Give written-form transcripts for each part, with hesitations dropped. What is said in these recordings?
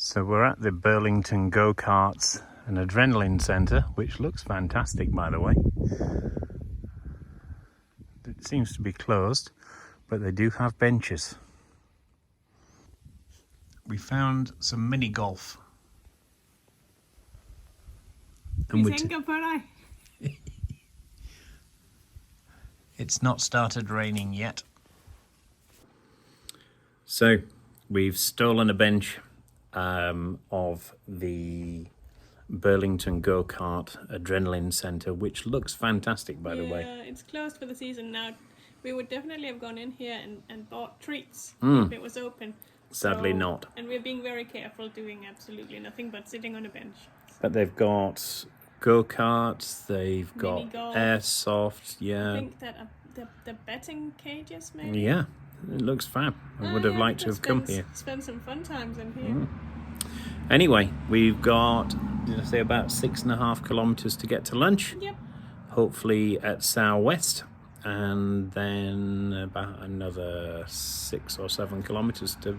So we're at the Burlington Go-Karts and Adrenaline Centre, which looks fantastic, by the way. It seems to be closed, but they do have benches. We found some mini golf. It's not started raining yet. So we've stolen a bench of the Burlington Go-Kart Adrenaline Centre, which looks fantastic, by the way. Yeah, it's closed for the season now. We would definitely have gone in here and bought treats if it was open. Sadly not. And we're being very careful, doing absolutely nothing but sitting on a bench. But they've got go-karts, they've got Mini-golf. airsoft, yeah. I think that the betting cages, maybe? Yeah, it looks fab. I would have liked to have come here. Spend some fun times in here. Anyway, we've got, did I say, about 6.5 kilometres to get to lunch. Yep. Hopefully at Southwest, and then about another 6 or 7 kilometres to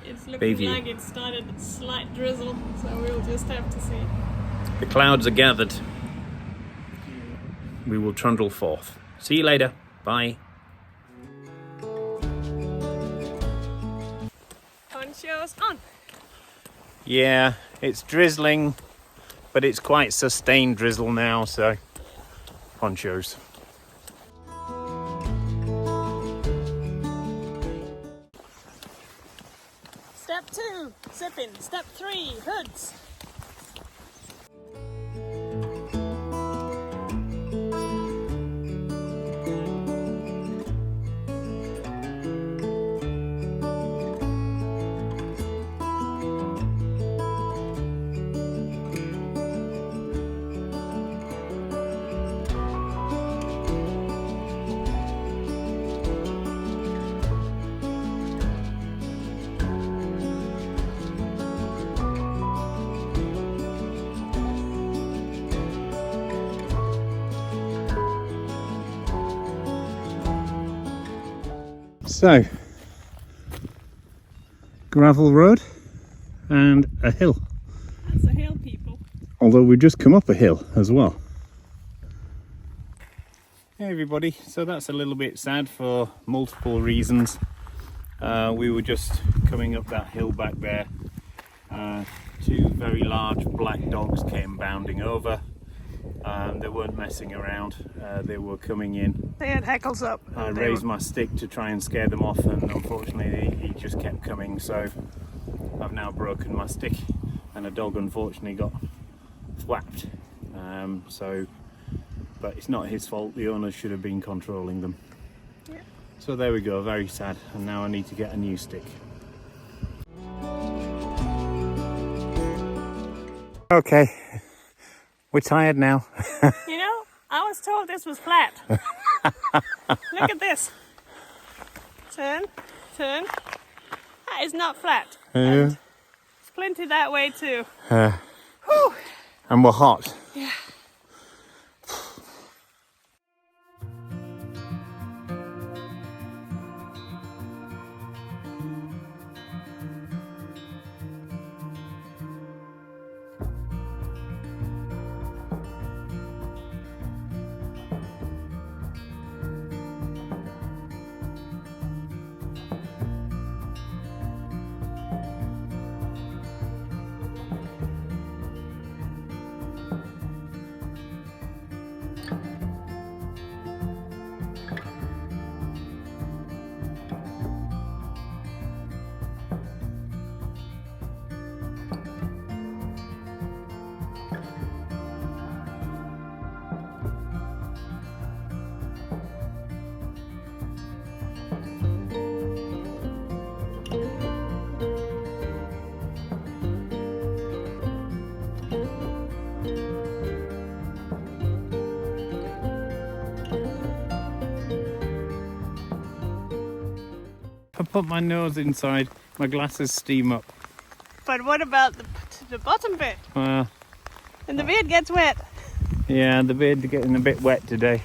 It's looking Bayview. like it started a slight drizzle, so we'll just have to see. The clouds are gathered. We will trundle forth. See you later. Bye. Ponchos on. Yeah, it's drizzling, but it's quite sustained drizzle now, so ponchos. Step 2, zipping. Step 3, hoods. So, gravel road and a hill. That's a hill, people. Although we've just come up a hill as well. Hey everybody, so that's a little bit sad for multiple reasons. We were just coming up that hill back there. Two very large black dogs came bounding over. They weren't messing around, they were coming in. They had hackles up. I raised my stick to try and scare them off, and unfortunately he just kept coming, so I've now broken my stick and a dog unfortunately got thwapped. But it's not his fault, the owners should have been controlling them. Yeah. So there we go, very sad, and now I need to get a new stick. Okay, we're tired now. You know, I was told this was flat. Look at this. Turn, turn. That is not flat. And there's plenty that way too. Whew. And we're hot. Yeah. If I put my nose inside, my glasses steam up. But what about the bottom bit? Well, And the beard gets wet. yeah, the beard's getting a bit wet today.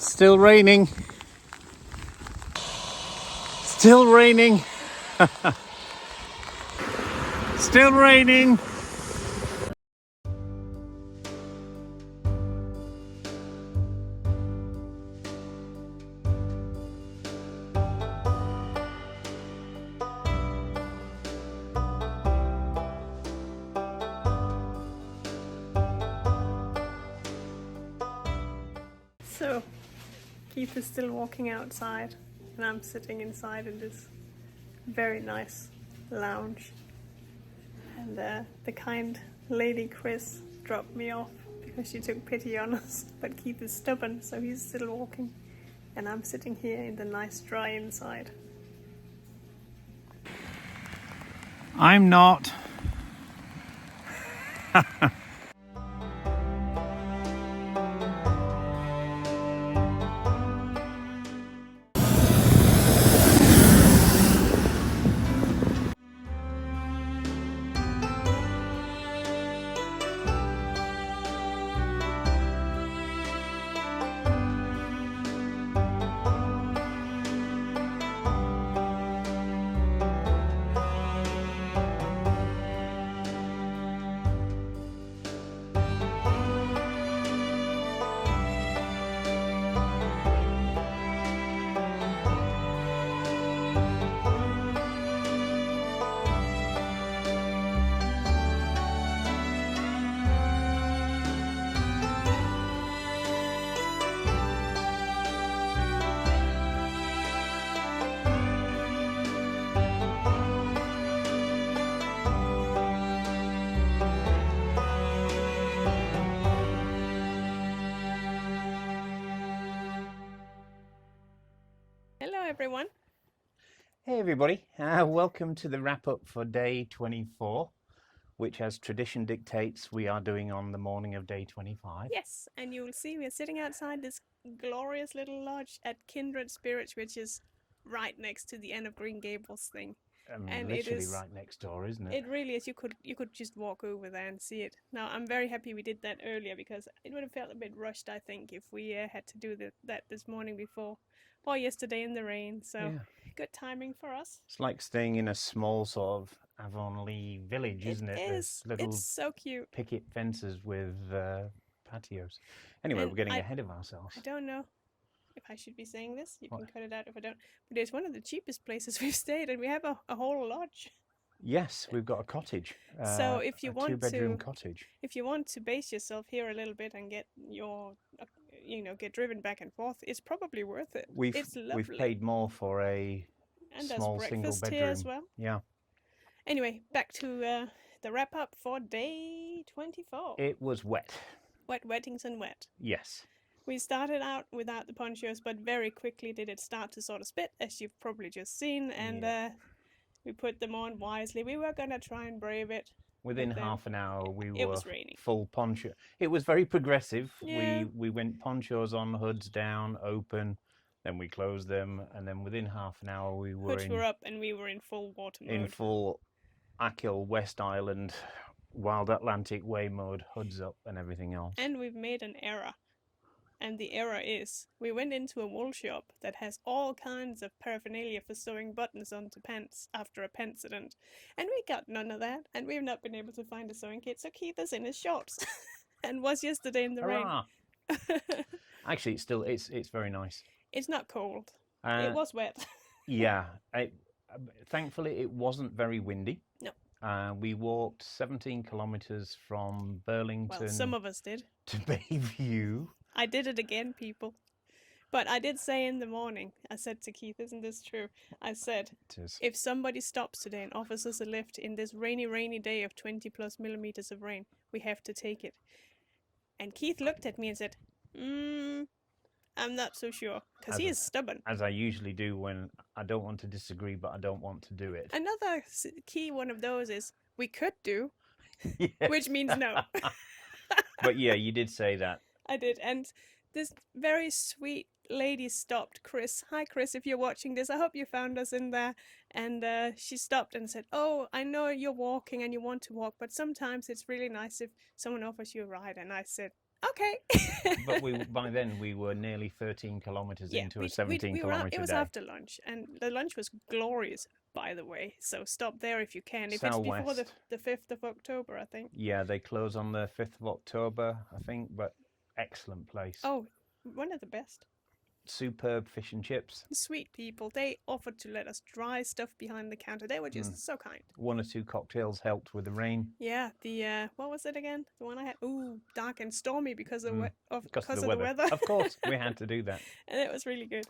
Still raining. Still raining. Still raining. So, Keith is still walking outside, and I'm sitting inside in this very nice lounge. And the kind lady Chris dropped me off because she took pity on us. But Keith is stubborn, so he's still walking. And I'm sitting here in the nice dry inside. I'm not. Hello, everyone. Hey everybody, welcome to the wrap up for day 24, which as tradition dictates we are doing on the morning of day 25. Yes, and you will see we're sitting outside this glorious little lodge at Kindred Spirits, which is right next to the end of Green Gables thing. And Literally it is right next door, isn't it? It really is. You could just walk over there and see it. Now I'm very happy we did that earlier because it would have felt a bit rushed, I think, if we had to do that this morning before or yesterday in the rain. So Yeah. good timing for us. It's like staying in a small sort of Avonlea village, isn't it? Is. There's little It's so cute. picket fences with patios. Anyway, And we're getting ahead of ourselves. I don't know if I should be saying this. You can cut it out if I don't. But it's one of the cheapest places we've stayed, and we have a whole lodge. Yes, we've got a cottage. So if you a want two-bedroom cottage. if you want to base yourself here a little bit and get your, get driven back and forth, it's probably worth it. It's lovely. We've paid more for a and small there's single breakfast bedroom here as well. Yeah. Anyway, back to the wrap up for day 24. It was wet. Wettington wet. Yes. We started out without the ponchos, but very quickly did it start to sort of spit, as you've probably just seen, and we put them on wisely. We were going to try and brave it. Within half an hour, we it were was raining. Full poncho. It was very progressive. Yeah. We went ponchos on, hoods down, open, then we closed them, and then within half an hour we were hoods were up and we were in full water mode. In full Achill, West Island, Wild Atlantic Way mode, hoods up and everything else. And we've made an error. And the error is, we went into a wool shop that has all kinds of paraphernalia for sewing buttons onto pants after a pantsident. And we got none of that, and we've not been able to find a sewing kit, so Keith is in his shorts. And was yesterday in the Hurrah! rain. Actually, it's very nice. It's not cold. It was wet. Yeah. Thankfully, it wasn't very windy. No. We walked 17 kilometres from Burlington. Well, some of us did. To Bayview. I did it again, people. But I did say in the morning, I said to Keith, isn't this true? I said, if somebody stops today and offers us a lift in this rainy day of 20+ millimeters of rain, we have to take it. And Keith looked at me and said, I'm not so sure, because he is stubborn. As I usually do when I don't want to disagree, but I don't want to do it. Another key one of those is, we could do, yes. Which means no. But yeah, you did say that. I did, and this very sweet lady stopped Chris. Hi Chris, if you're watching this, I hope you found us in there. And she stopped and said, oh, I know you're walking and you want to walk, but sometimes it's really nice if someone offers you a ride. And I said, Okay. But by then we were nearly 13 kilometers into a 17 we were kilometer it was day. after lunch, and the lunch was glorious, by the way. So stop there if you can. If it's before the 5th of October, I think. Yeah, they close on the 5th of October, I think, but excellent place. Oh, one of the best. Superb fish and chips. Sweet people. They offered to let us dry stuff behind the counter. They were just so kind. 1 or 2 cocktails helped with the rain. Yeah, the what was it again? The one I had. Ooh, dark and stormy because of because of the weather. Of course, we had to do that. And it was really good.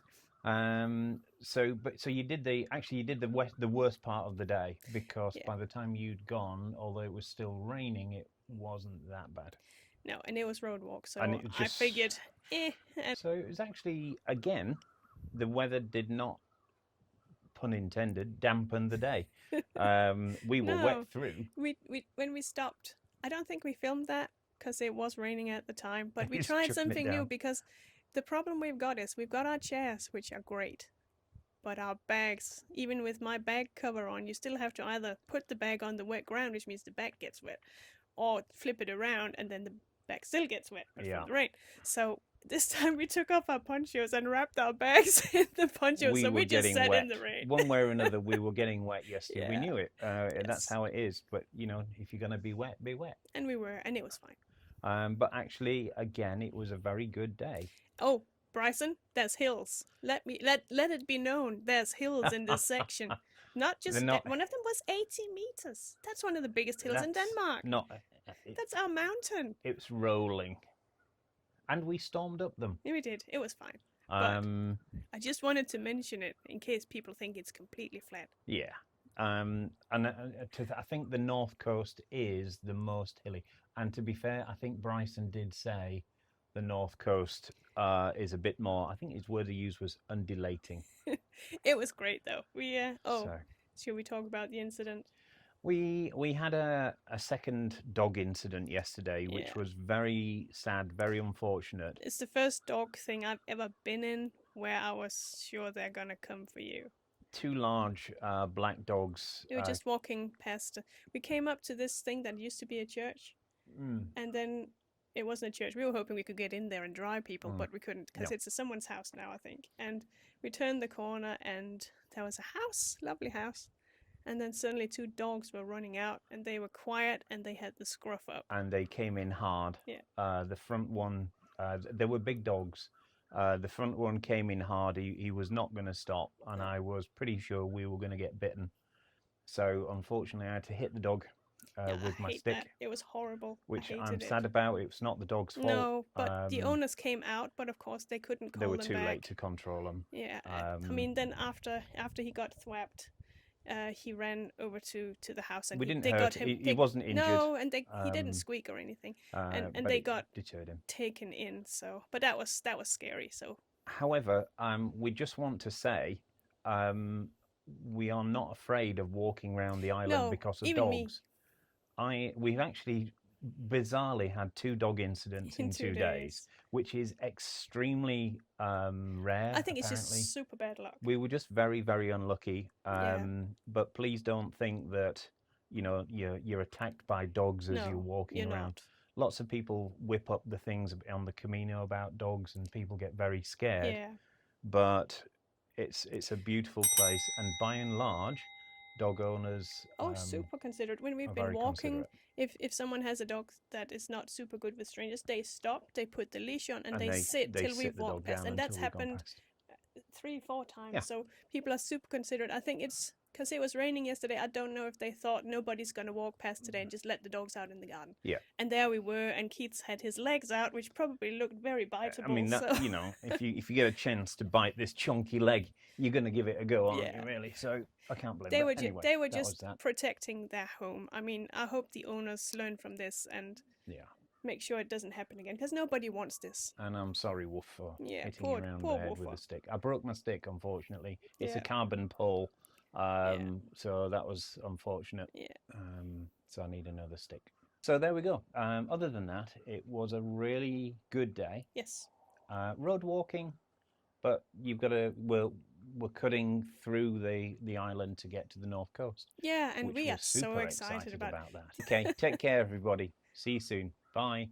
So you did the worst part of the day, because by the time you'd gone, although it was still raining, it wasn't that bad. No, and it was road walk, so I figured, So it was actually, again, the weather did not, pun intended, dampen the day. We were wet through. When we stopped, I don't think we filmed that because it was raining at the time, but we tried something new, because the problem we've got is we've got our chairs, which are great, but our bags, even with my bag cover on, you still have to either put the bag on the wet ground, which means the bag gets wet, or flip it around and then the bag still gets wet from the rain. So this time we took off our ponchos and wrapped our bags in the ponchos, so we just sat in the rain. One way or another, we were getting wet yesterday. We knew it. That's how it is. But, you know, if you're going to be wet, be wet. And we were, and it was fine. But actually, again, it was a very good day. Oh, Bryson, there's hills. Let it be known, there's hills in this section. Not just one of them was 80 meters. That's one of the biggest hills in Denmark. That's our mountain. It's rolling. And we stormed up them. Yeah, we did. It was fine. But I just wanted to mention it in case people think it's completely flat. Yeah. And I think the north coast is the most hilly. And to be fair, I think Bryson did say the north coast is a bit more, I think his word he used was undulating. It was great though. Should we talk about the incident? We had a second dog incident yesterday, which was very sad, very unfortunate. It's the first dog thing I've ever been in where I was sure they're gonna come for you. 2 large black dogs. We were just walking past. We came up to this thing that used to be a church, and then it wasn't a church. We were hoping we could get in there and drive people, but we couldn't because it's someone's house now, I think. And we turned the corner, and there was a house, lovely house. And then suddenly 2 dogs were running out, and they were quiet, and they had the scruff up. And they came in hard. Yeah. The front one, they were big dogs. The front one came in hard. He was not going to stop, and I was pretty sure we were going to get bitten. So unfortunately, I had to hit the dog with my stick. That. It was horrible. Which I'm sad about. It's not the dog's fault. No, but the owners came out, but of course they couldn't call them back. They were too late to control them. Yeah. I mean, then after he got thwapped, he ran over to the house, and we didn't hurt him. He wasn't injured. No, and he didn't squeak or anything, and they got deterred him. taken in. So, but that was scary. So, however, we just want to say, we are not afraid of walking around the island because of dogs. Me. We've actually bizarrely had 2 dog incidents in 2 days, which is extremely rare. I think it's just super bad luck. We were just very, very unlucky. But please don't think that you're attacked by dogs as you're walking around. Not. Lots of people whip up the things on the Camino about dogs, and people get very scared. Yeah. But it's a beautiful place, and by and large, dog owners super considerate. When we've been walking, if someone has a dog that is not super good with strangers, they stop, they put the leash on, and they sit till we've walked past. And that's happened 3-4 times. Yeah. So people are super considerate. I think it's because it was raining yesterday. I don't know if they thought nobody's going to walk past today and just let the dogs out in the garden. Yeah. And there we were, and Keats had his legs out, which probably looked very biteable. I mean, if you get a chance to bite this chunky leg, you're going to give it a go, aren't you, really? So I can't blame them. They were just protecting their home. I mean, I hope the owners learn from this and make sure it doesn't happen again, because nobody wants this. And I'm sorry, Woof, for hitting you around the head with a stick. I broke my stick, unfortunately. It's a carbon pole, so that was unfortunate. Yeah. So I need another stick. So there we go. Other than that, it was a really good day. Yes. Road walking, but you've got to... We're cutting through the island to get to the north coast. Yeah, and we are so excited about that. Okay, take care, everybody. See you soon. Bye.